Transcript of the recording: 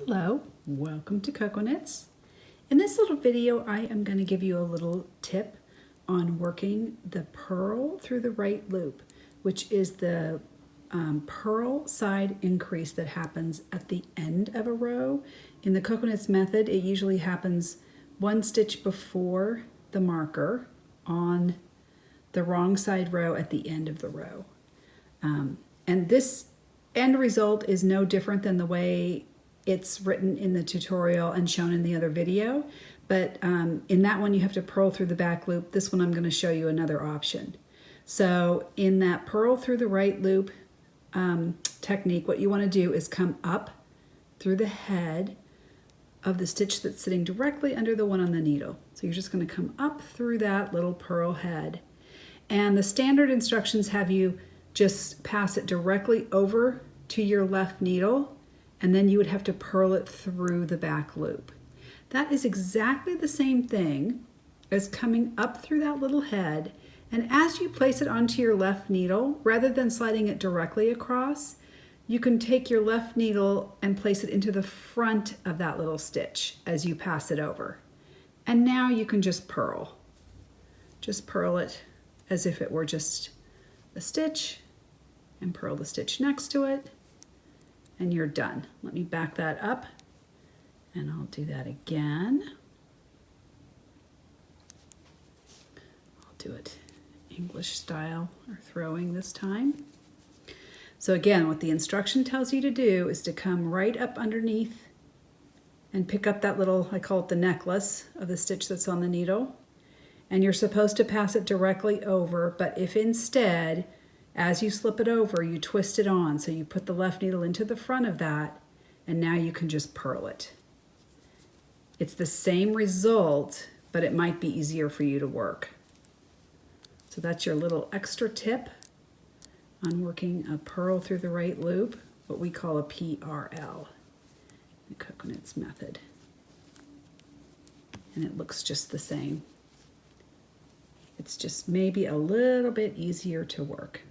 Hello, welcome to Cocoknits. In this little video, I am going to give you a little tip on working the purl through the right loop, which is the purl side increase that happens at the end of a row. In the Cocoknits method, it usually happens one stitch before the marker on the wrong side row at the end of the row. And this end result is no different than the way it's written in the tutorial and shown in the other video, but in that one you have to purl through the back loop. This one I'm going to show you another option. So in that purl through the right loop technique, what you want to do is come up through the head of the stitch that's sitting directly under the one on the needle. So you're just going to come up through that little purl head. And the standard instructions have you just pass it directly over to your left needle, and then you would have to purl it through the back loop. That is exactly the same thing as coming up through that little head, and as you place it onto your left needle, rather than sliding it directly across, you can take your left needle and place it into the front of that little stitch as you pass it over. And now you can just purl. Just purl it as if it were just a stitch, and purl the stitch next to it, and you're done. Let me back that up, and I'll do that again. I'll do it English style, or throwing this time. So again, what the instruction tells you to do is to come right up underneath and pick up that little, I call it the necklace of the stitch that's on the needle. And you're supposed to pass it directly over, but if instead, as you slip it over, you twist it on, so you put the left needle into the front of that, and now you can just purl it. It's the same result, but it might be easier for you to work. So that's your little extra tip on working a purl through the right loop, what we call a PRL, the Cocoknits method. And it looks just the same. It's just maybe a little bit easier to work.